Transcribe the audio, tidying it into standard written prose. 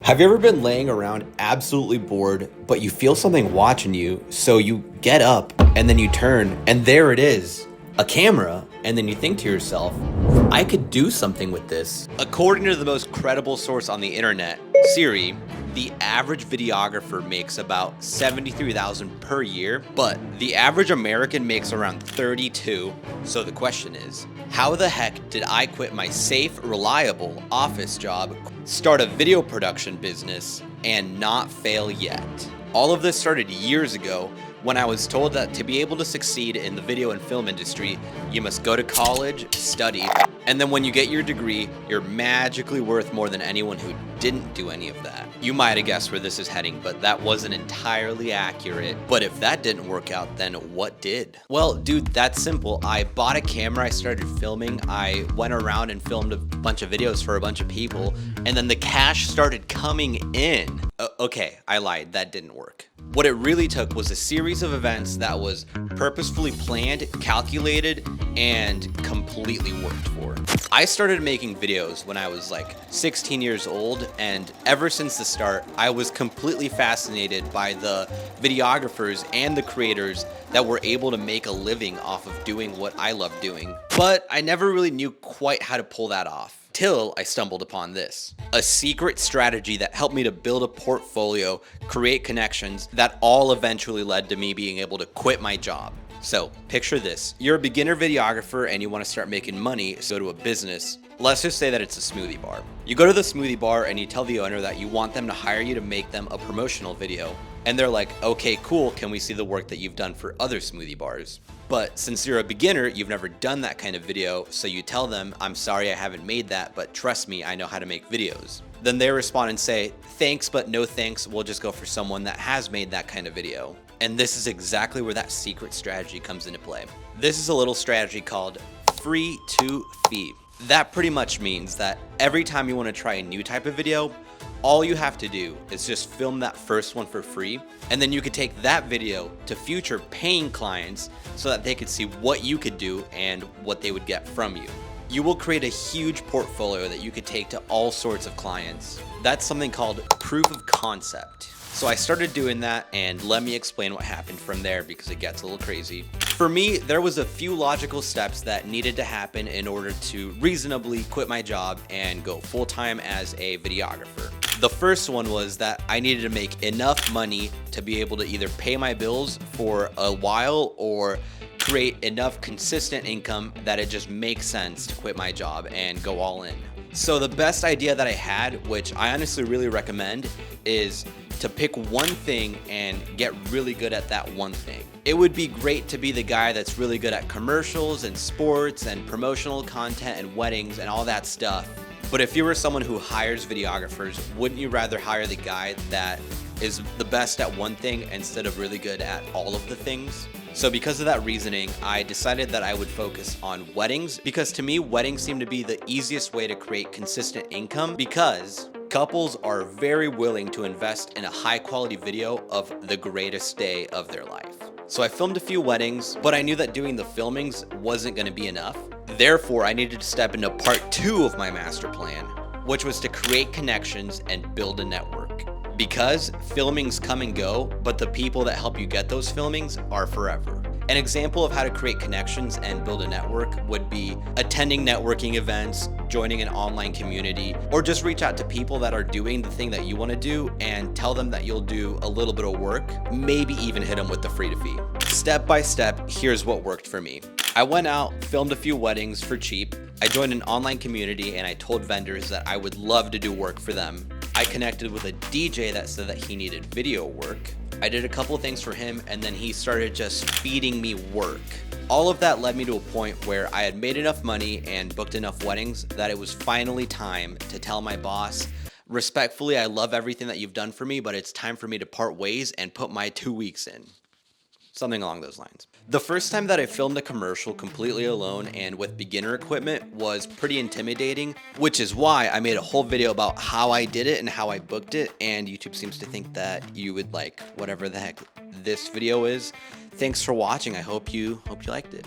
Have you ever been laying around absolutely bored, but you feel something watching you, so you get up and then you turn and there it is, a camera, and then you think to yourself, I could do something with this. According to the most credible source on the internet, Siri, the average videographer makes about $73,000 per year, but the average American makes around 32. So the question is, how the heck did I quit my safe, reliable office job, start a video production business, and not fail yet? All of this started years ago when I was told that to be able to succeed in the video and film industry, you must go to college, study, and then when you get your degree, you're magically worth more than anyone who didn't do any of that. You might have guessed where this is heading, but that wasn't entirely accurate. But if that didn't work out, then what did? Well, dude, that's simple. I bought a camera, I started filming, I went around and filmed a bunch of videos for a bunch of people, and then the cash started coming in. Okay, I lied, that didn't work. What it really took was a series of events that was purposefully planned, calculated, and completely worked for. I started making videos when I was like 16 years old, and ever since the start, I was completely fascinated by the videographers and the creators that were able to make a living off of doing what I love doing. But I never really knew quite how to pull that off. Till I stumbled upon this. A secret strategy that helped me to build a portfolio, create connections, that all eventually led to me being able to quit my job. So picture this, you're a beginner videographer and you want to start making money, so go to a business. Let's just say that it's a smoothie bar. You go to the smoothie bar and you tell the owner that you want them to hire you to make them a promotional video. And they're like, okay, cool, can we see the work that you've done for other smoothie bars? But since you're a beginner, you've never done that kind of video, so you tell them, I'm sorry I haven't made that, but trust me, I know how to make videos. Then they respond and say, thanks, but no thanks, we'll just go for someone that has made that kind of video. And this is exactly where that secret strategy comes into play. This is a little strategy called free to fee. That pretty much means that every time you want to try a new type of video, all you have to do is just film that first one for free, and then you could take that video to future paying clients so that they could see what you could do and what they would get from you. You will create a huge portfolio that you could take to all sorts of clients. That's something called proof of concept. So I started doing that, and let me explain what happened from there because it gets a little crazy. For me, there was a few logical steps that needed to happen in order to reasonably quit my job and go full-time as a videographer. The first one was that I needed to make enough money to be able to either pay my bills for a while or create enough consistent income that it just makes sense to quit my job and go all in. So the best idea that I had, which I honestly really recommend, is to pick one thing and get really good at that one thing. It would be great to be the guy that's really good at commercials and sports and promotional content and weddings and all that stuff. But if you were someone who hires videographers, wouldn't you rather hire the guy that is the best at one thing instead of really good at all of the things? So because of that reasoning, I decided that I would focus on weddings, because to me, weddings seem to be the easiest way to create consistent income, because couples are very willing to invest in a high quality video of the greatest day of their life. So I filmed a few weddings, but I knew that doing the filmings wasn't going to be enough. Therefore, I needed to step into part 2 of my master plan, which was to create connections and build a network. Because filmings come and go, but the people that help you get those filmings are forever. An example of how to create connections and build a network would be attending networking events, joining an online community, or just reach out to people that are doing the thing that you want to do and tell them that you'll do a little bit of work, maybe even hit them with the free to fee. Step by step, here's what worked for me. I went out, filmed a few weddings for cheap. I joined an online community and I told vendors that I would love to do work for them. I connected with a DJ that said that he needed video work. I did a couple things for him, and then he started just feeding me work. All of that led me to a point where I had made enough money and booked enough weddings that it was finally time to tell my boss, respectfully, I love everything that you've done for me, but it's time for me to part ways and put my 2 weeks in. Something along those lines. The first time that I filmed a commercial completely alone and with beginner equipment was pretty intimidating, which is why I made a whole video about how I did it and how I booked it, and YouTube seems to think that you would like whatever the heck this video is. Thanks for watching. I hope you liked it.